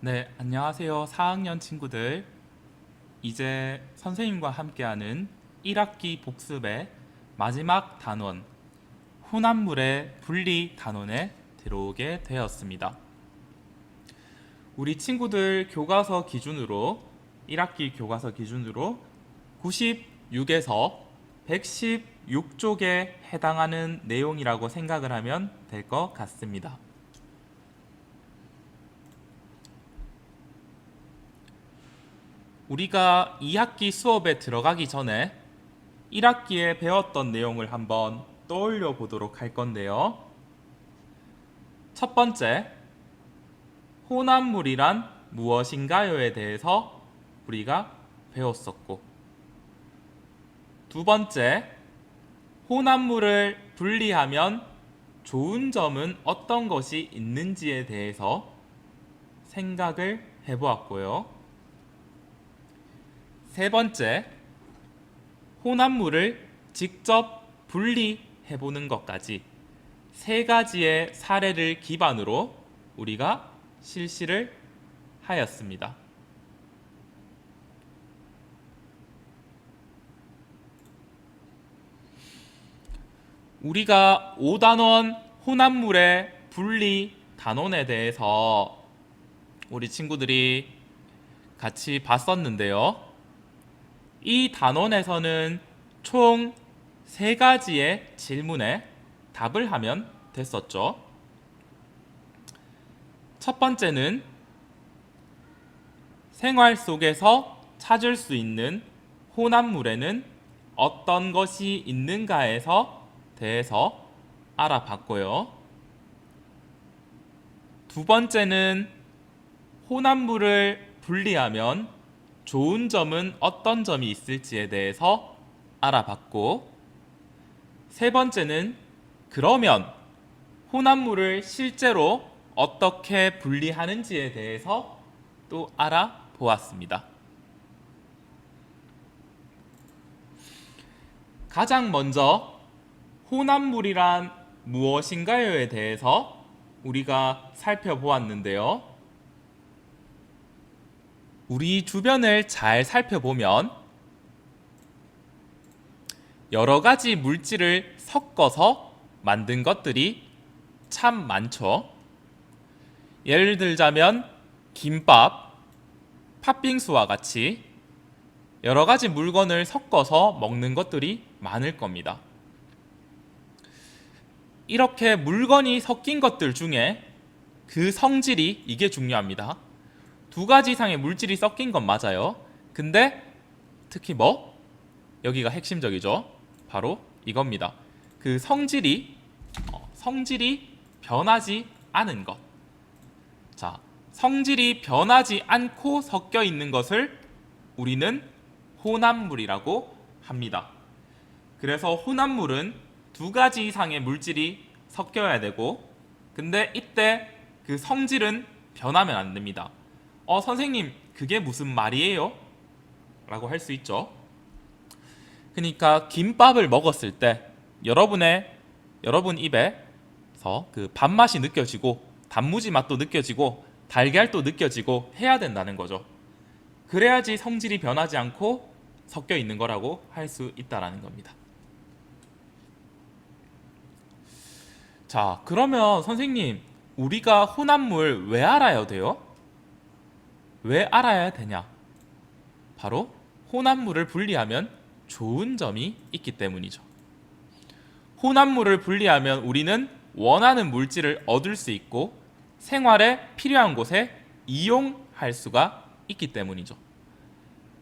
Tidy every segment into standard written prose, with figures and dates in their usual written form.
네, 안녕하세요. 4학년 친구들. 이제 선생님과 함께하는 1학기 복습의 마지막 단원, 혼합물의 분리 단원에 들어오게 되었습니다. 우리 친구들 교과서 기준으로 1학기 교과서 기준으로 96에서 116쪽에 해당하는 내용이라고 생각을 하면 될 것 같습니다. 우리가 2학기 수업에 들어가기 전에 1학기에 배웠던 내용을 한번 떠올려 보도록 할 건데요. 첫 번째, 혼합물이란 무엇인가요에 대해서 우리가 배웠었고, 두 번째, 혼합물을 분리하면 좋은 점은 어떤 것이 있는지에 대해서 생각을 해보았고요. 세 번째, 혼합물을 직접 분리해보는 것까지 세 가지의 사례를 기반으로 우리가 실시를 하였습니다. 우리가 5단원 혼합물의 분리 단원에 대해서 우리 친구들이 같이 봤었는데요. 이 단원에서는 총 3가지의 질문에 답을 하면 됐었죠. 첫 번째는 생활 속에서 찾을 수 있는 혼합물에는 어떤 것이 있는가에서 대해서 알아봤고요. 두 번째는 혼합물을 분리하면 좋은 점은 어떤 점이 있을지에 대해서 알아봤고, 세 번째는 그러면 혼합물을 실제로 어떻게 분리하는지에 대해서 또 알아보았습니다. 가장 먼저 혼합물이란 무엇인가요에 대해서 우리가 살펴보았는데요. 우리 주변을 잘 살펴보면 여러 가지 물질을 섞어서 만든 것들이 참 많죠. 예를 들자면 김밥, 팥빙수와 같이 여러 가지 물건을 섞어서 먹는 것들이 많을 겁니다. 이렇게 물건이 섞인 것들 중에 그 성질이 이게 중요합니다. 2가지 이상의 물질이 섞인 건 맞아요. 근데 특히 여기가 핵심적이죠. 바로 이겁니다. 그 성질이 변하지 않은 것. 자, 성질이 변하지 않고 섞여 있는 것을 우리는 혼합물이라고 합니다. 그래서 혼합물은 2가지 이상의 물질이 섞여야 되고, 근데 이때 그 성질은 변하면 안 됩니다. 선생님, 그게 무슨 말이에요? 라고 할 수 있죠. 그러니까 김밥을 먹었을 때 여러분 입에서 그 밥맛이 느껴지고 단무지 맛도 느껴지고 달걀도 느껴지고 해야 된다는 거죠. 그래야지 성질이 변하지 않고 섞여 있는 거라고 할 수 있다는 겁니다. 자, 그러면 선생님, 우리가 혼합물 왜 알아야 돼요? 왜 알아야 되냐? 바로 혼합물을 분리하면 좋은 점이 있기 때문이죠. 혼합물을 분리하면 우리는 원하는 물질을 얻을 수 있고 생활에 필요한 곳에 이용할 수가 있기 때문이죠.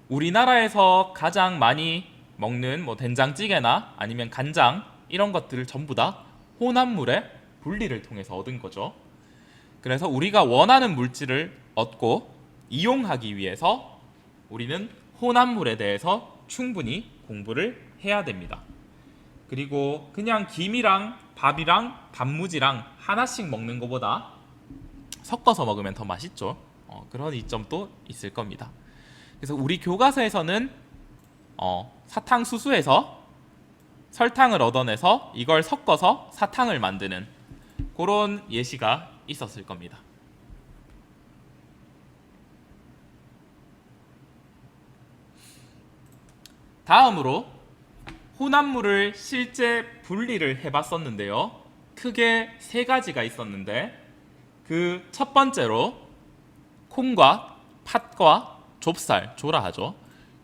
우리나라에서 가장 많이 먹는 된장찌개나 아니면 간장 이런 것들을 전부 다 혼합물의 분리를 통해서 얻은 거죠. 그래서 우리가 원하는 물질을 얻고 이용하기 위해서 우리는 혼합물에 대해서 충분히 공부를 해야 됩니다. 그리고 그냥 김이랑 밥이랑 단무지랑 하나씩 먹는 것보다 섞어서 먹으면 더 맛있죠. 그런 이점도 있을 겁니다. 그래서 우리 교과서에서는 사탕수수에서 설탕을 얻어내서 이걸 섞어서 사탕을 만드는 그런 예시가 있었을 겁니다. 다음으로 혼합물을 실제 분리를 해봤었는데요. 크게 세 가지가 있었는데 그 첫 번째로 콩과 팥과 좁쌀, 조라 하죠.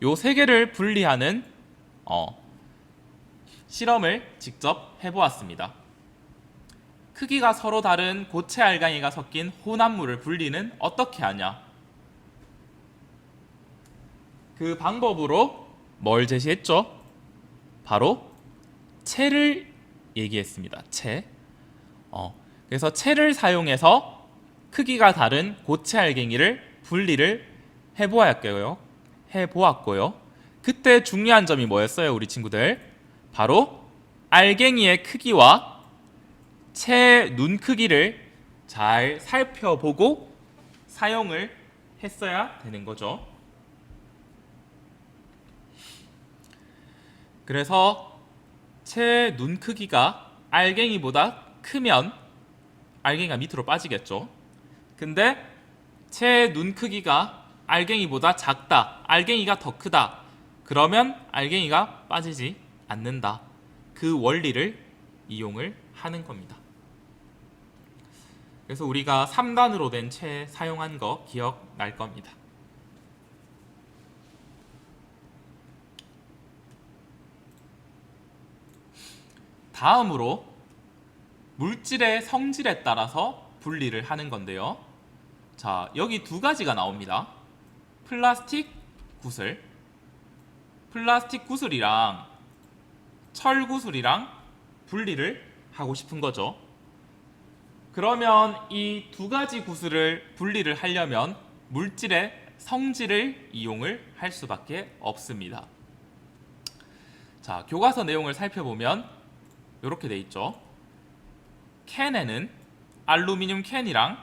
요 세 개를 분리하는 실험을 직접 해보았습니다. 크기가 서로 다른 고체 알갱이가 섞인 혼합물을 분리는 어떻게 하냐? 그 방법으로 뭘 제시했죠? 바로 채를 얘기했습니다. 채. 그래서 채를 사용해서 크기가 다른 고체 알갱이를 분리를 해보았고요. 그때 중요한 점이 뭐였어요, 우리 친구들? 바로 알갱이의 크기와 채 눈 크기를 잘 살펴보고 사용을 했어야 되는 거죠. 그래서 채 눈 크기가 알갱이보다 크면 알갱이가 밑으로 빠지겠죠. 근데 채 눈 크기가 알갱이보다 작다, 알갱이가 더 크다, 그러면 알갱이가 빠지지 않는다. 그 원리를 이용을 하는 겁니다. 그래서 우리가 3단으로 된 채 사용한 거 기억날 겁니다. 다음으로 물질의 성질에 따라서 분리를 하는 건데요. 자, 여기 두 가지가 나옵니다. 플라스틱 구슬. 플라스틱 구슬이랑 철 구슬이랑 분리를 하고 싶은 거죠. 그러면 이 두 가지 구슬을 분리를 하려면 물질의 성질을 이용을 할 수밖에 없습니다. 자, 교과서 내용을 살펴보면 이렇게 돼 있죠. 캔에는 알루미늄 캔이랑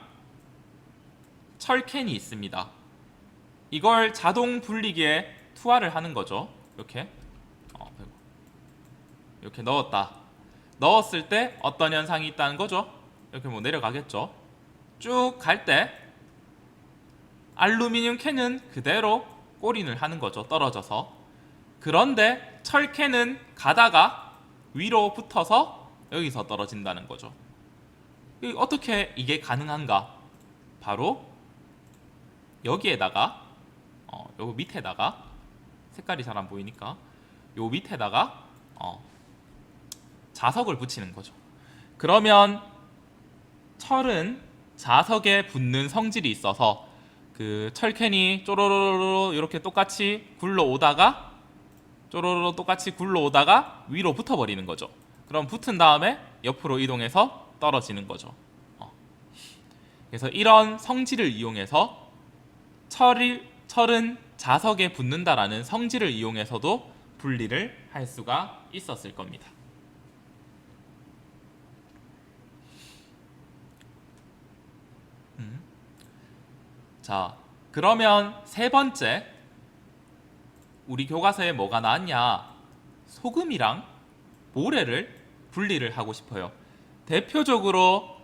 철 캔이 있습니다. 이걸 자동 분리기에 투하를 하는 거죠. 이렇게 넣었다. 넣었을 때 어떤 현상이 있다는 거죠? 이렇게 내려가겠죠. 쭉 갈 때 알루미늄 캔은 그대로 꼬린을 하는 거죠. 떨어져서. 그런데 철 캔은 가다가 위로 붙어서 여기서 떨어진다는 거죠. 어떻게 이게 가능한가? 바로 여기에다가 요 밑에다가 색깔이 잘 안 보이니까 요 밑에다가 자석을 붙이는 거죠. 그러면 철은 자석에 붙는 성질이 있어서 그 철캔이 쪼로로로 이렇게 똑같이 굴러오다가 쪼로로로 똑같이 굴러오다가 위로 붙어버리는 거죠. 그럼 붙은 다음에 옆으로 이동해서 떨어지는 거죠. 그래서 이런 성질을 이용해서 철은 자석에 붙는다라는 성질을 이용해서도 분리를 할 수가 있었을 겁니다. 자, 그러면 세 번째, 우리 교과서에 뭐가 나왔냐? 소금이랑 모래를 분리를 하고 싶어요. 대표적으로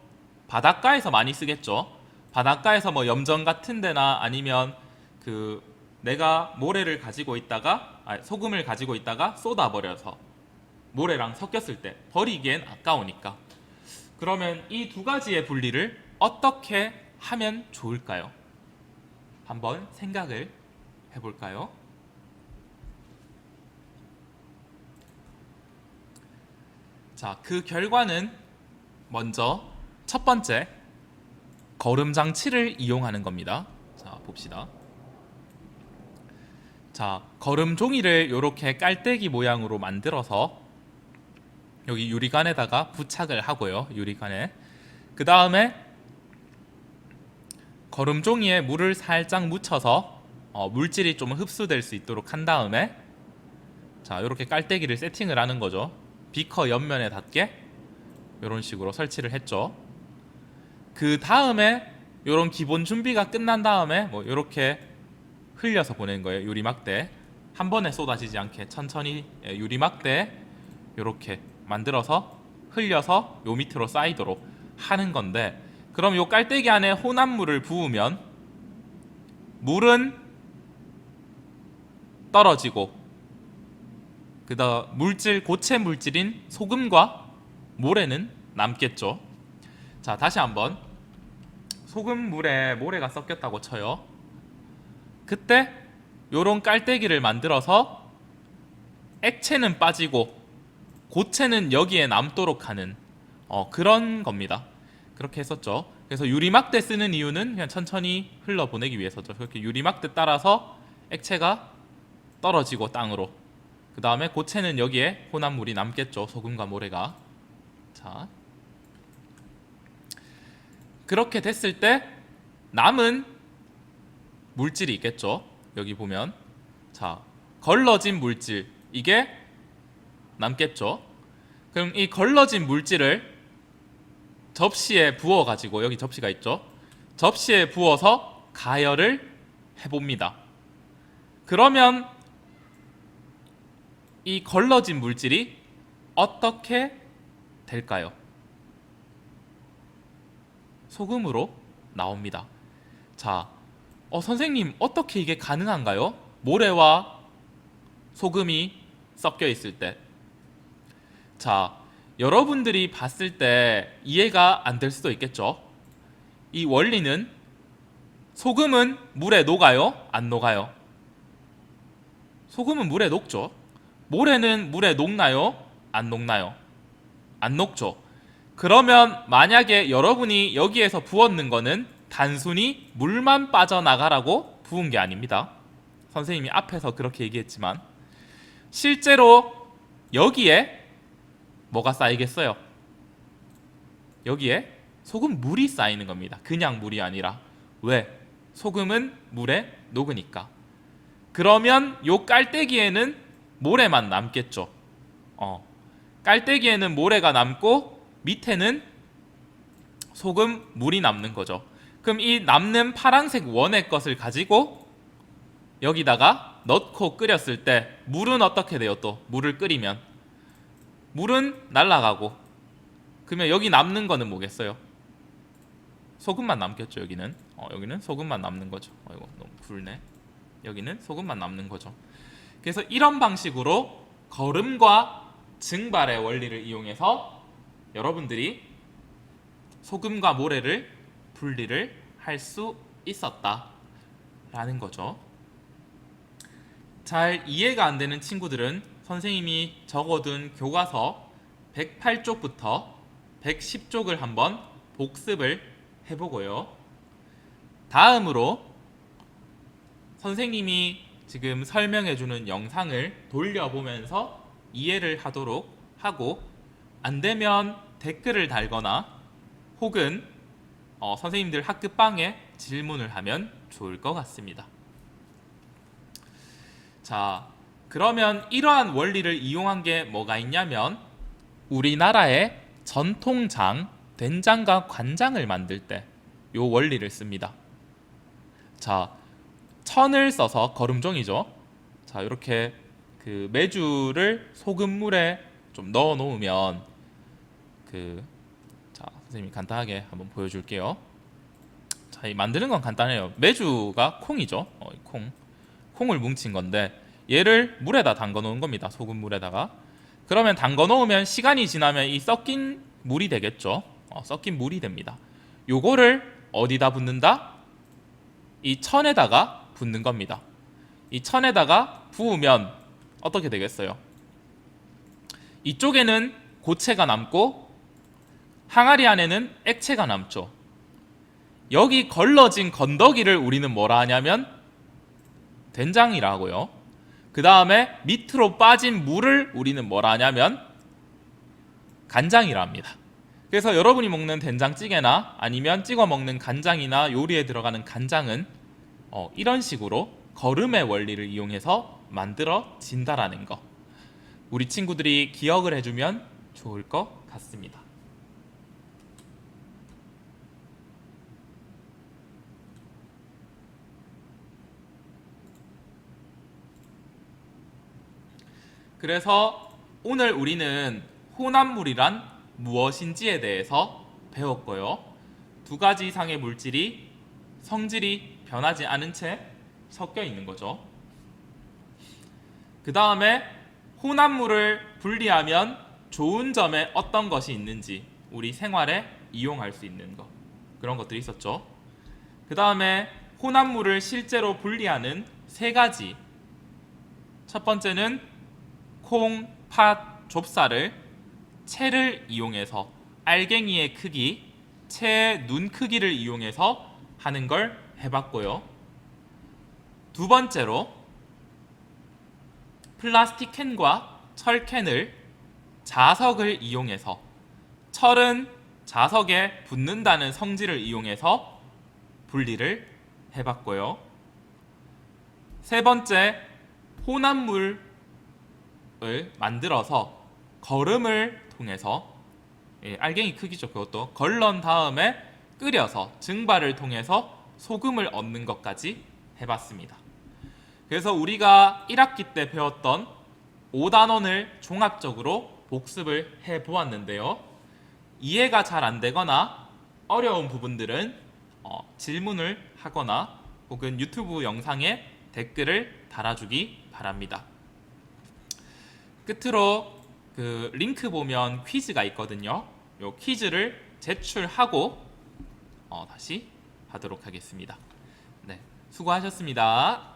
바닷가에서 많이 쓰겠죠. 바닷가에서 뭐 염전 같은 데나 아니면 내가 모래를 가지고 있다가 소금을 가지고 있다가 쏟아버려서 모래랑 섞였을 때 버리기엔 아까우니까. 그러면 이 두 가지의 분리를 어떻게 하면 좋을까요? 한번 생각을 해볼까요? 자, 그 결과는 먼저 첫 번째, 거름 장치를 이용하는 겁니다. 자, 봅시다. 자, 거름 종이를 이렇게 깔때기 모양으로 만들어서 여기 유리관에다가 부착을 하고요. 유리관에. 그 다음에 거름 종이에 물을 살짝 묻혀서 물질이 좀 흡수될 수 있도록 한 다음에 자, 이렇게 깔때기를 세팅을 하는 거죠. 비커 옆면에 닿게 이런 식으로 설치를 했죠. 그 다음에 이런 기본 준비가 끝난 다음에 뭐 이렇게 흘려서 보내는 거예요. 유리막대 한 번에 쏟아지지 않게 천천히 유리막대 이렇게 만들어서 흘려서 요 밑으로 쌓이도록 하는 건데, 그럼 요 깔때기 안에 혼합물을 부으면 물은 떨어지고 그다음 물질 고체 물질인 소금과 모래는 남겠죠. 자, 다시 한번 소금물에 모래가 섞였다고 쳐요. 그때 요런 깔때기를 만들어서 액체는 빠지고 고체는 여기에 남도록 하는 그런 겁니다. 그렇게 했었죠. 그래서 유리막대 쓰는 이유는 그냥 천천히 흘러보내기 위해서죠. 그렇게 유리막대 따라서 액체가 떨어지고 땅으로, 그 다음에 고체는 여기에 혼합물이 남겠죠. 소금과 모래가. 자, 그렇게 됐을 때 남은 물질이 있겠죠. 여기 보면 자, 걸러진 물질, 이게 남겠죠. 그럼 이 걸러진 물질을 접시에 부어 가지고, 여기 접시가 있죠. 접시에 부어서 가열을 해봅니다. 그러면 이 걸러진 물질이 어떻게 될까요? 소금으로 나옵니다. 자, 선생님, 어떻게 이게 가능한가요? 모래와 소금이 섞여 있을 때. 자, 여러분들이 봤을 때 이해가 안 될 수도 있겠죠. 이 원리는 소금은 물에 녹아요? 안 녹아요? 소금은 물에 녹죠. 모래는 물에 녹나요? 안 녹나요? 안 녹죠. 그러면 만약에 여러분이 여기에서 부었는 거는 단순히 물만 빠져나가라고 부은 게 아닙니다. 선생님이 앞에서 그렇게 얘기했지만 실제로 여기에 뭐가 쌓이겠어요? 여기에 소금 물이 쌓이는 겁니다. 그냥 물이 아니라. 왜? 소금은 물에 녹으니까. 그러면 요 깔때기에는 모래만 남겠죠. 깔때기에는 모래가 남고 밑에는 소금 물이 남는 거죠. 그럼 이 남는 파란색 원의 것을 가지고 여기다가 넣고 끓였을 때 물은 어떻게 돼요? 또 물을 끓이면 물은 날아가고, 그러면 여기 남는 거는 뭐겠어요? 소금만 남겠죠. 여기는 소금만 남는 거죠. 이거 너무 굵네. 여기는 소금만 남는 거죠. 그래서 이런 방식으로 거름과 증발의 원리를 이용해서 여러분들이 소금과 모래를 분리를 할 수 있었다라는 거죠. 잘 이해가 안 되는 친구들은 선생님이 적어둔 교과서 108쪽부터 110쪽을 한번 복습을 해보고요. 다음으로 선생님이 지금 설명해주는 영상을 돌려보면서 이해를 하도록 하고, 안 되면 댓글을 달거나 혹은 선생님들 학급방에 질문을 하면 좋을 것 같습니다. 자, 그러면 이러한 원리를 이용한 게 뭐가 있냐면 우리나라의 전통장, 된장과 관장을 만들 때 이 원리를 씁니다. 자, 천을 써서 거름종이죠. 자, 이렇게 그 메주를 소금물에 좀 넣어 놓으면 자, 선생님이 간단하게 한번 보여줄게요. 자, 이 만드는 건 간단해요. 메주가 콩이죠. 콩을 뭉친 건데 얘를 물에다 담궈 놓은 겁니다. 소금물에다가. 그러면 담궈 놓으면 시간이 지나면 이 섞인 물이 되겠죠. 섞인 물이 됩니다. 요거를 어디다 붓는다? 이 천에다가 붓는 겁니다. 이 천에다가 부으면 어떻게 되겠어요? 이쪽에는 고체가 남고 항아리 안에는 액체가 남죠. 여기 걸러진 건더기를 우리는 뭐라 하냐면 된장이라고요. 그 다음에 밑으로 빠진 물을 우리는 뭐라 하냐면 간장이라 합니다. 그래서 여러분이 먹는 된장찌개나 아니면 찍어 먹는 간장이나 요리에 들어가는 간장은 이런 식으로 거름의 원리를 이용해서 만들어진다라는 거, 우리 친구들이 기억을 해주면 좋을 것 같습니다. 그래서 오늘 우리는 혼합물이란 무엇인지에 대해서 배웠고요. 두 가지 이상의 물질이 성질이 변하지 않은 채 섞여 있는 거죠. 그 다음에 혼합물을 분리하면 좋은 점에 어떤 것이 있는지 우리 생활에 이용할 수 있는 것, 그런 것들이 있었죠. 그 다음에 혼합물을 실제로 분리하는 세 가지. 첫 번째는 콩, 팥, 좁쌀을 채를 이용해서 알갱이의 크기, 채의 눈 크기를 이용해서 하는 걸 해봤고요. 두 번째로 플라스틱 캔과 철 캔을 자석을 이용해서, 철은 자석에 붙는다는 성질을 이용해서 분리를 해봤고요. 세 번째, 혼합물을 만들어서 거름을 통해서, 알갱이 크기죠, 그것도 걸른 다음에 끓여서 증발을 통해서 소금을 얻는 것까지 해봤습니다. 그래서 우리가 1학기 때 배웠던 5단원을 종합적으로 복습을 해보았는데요. 이해가 잘 안되거나 어려운 부분들은 질문을 하거나 혹은 유튜브 영상에 댓글을 달아주기 바랍니다. 끝으로 그 링크 보면 퀴즈가 있거든요. 이 퀴즈를 제출하고 다시 하도록 하겠습니다. 네, 수고하셨습니다.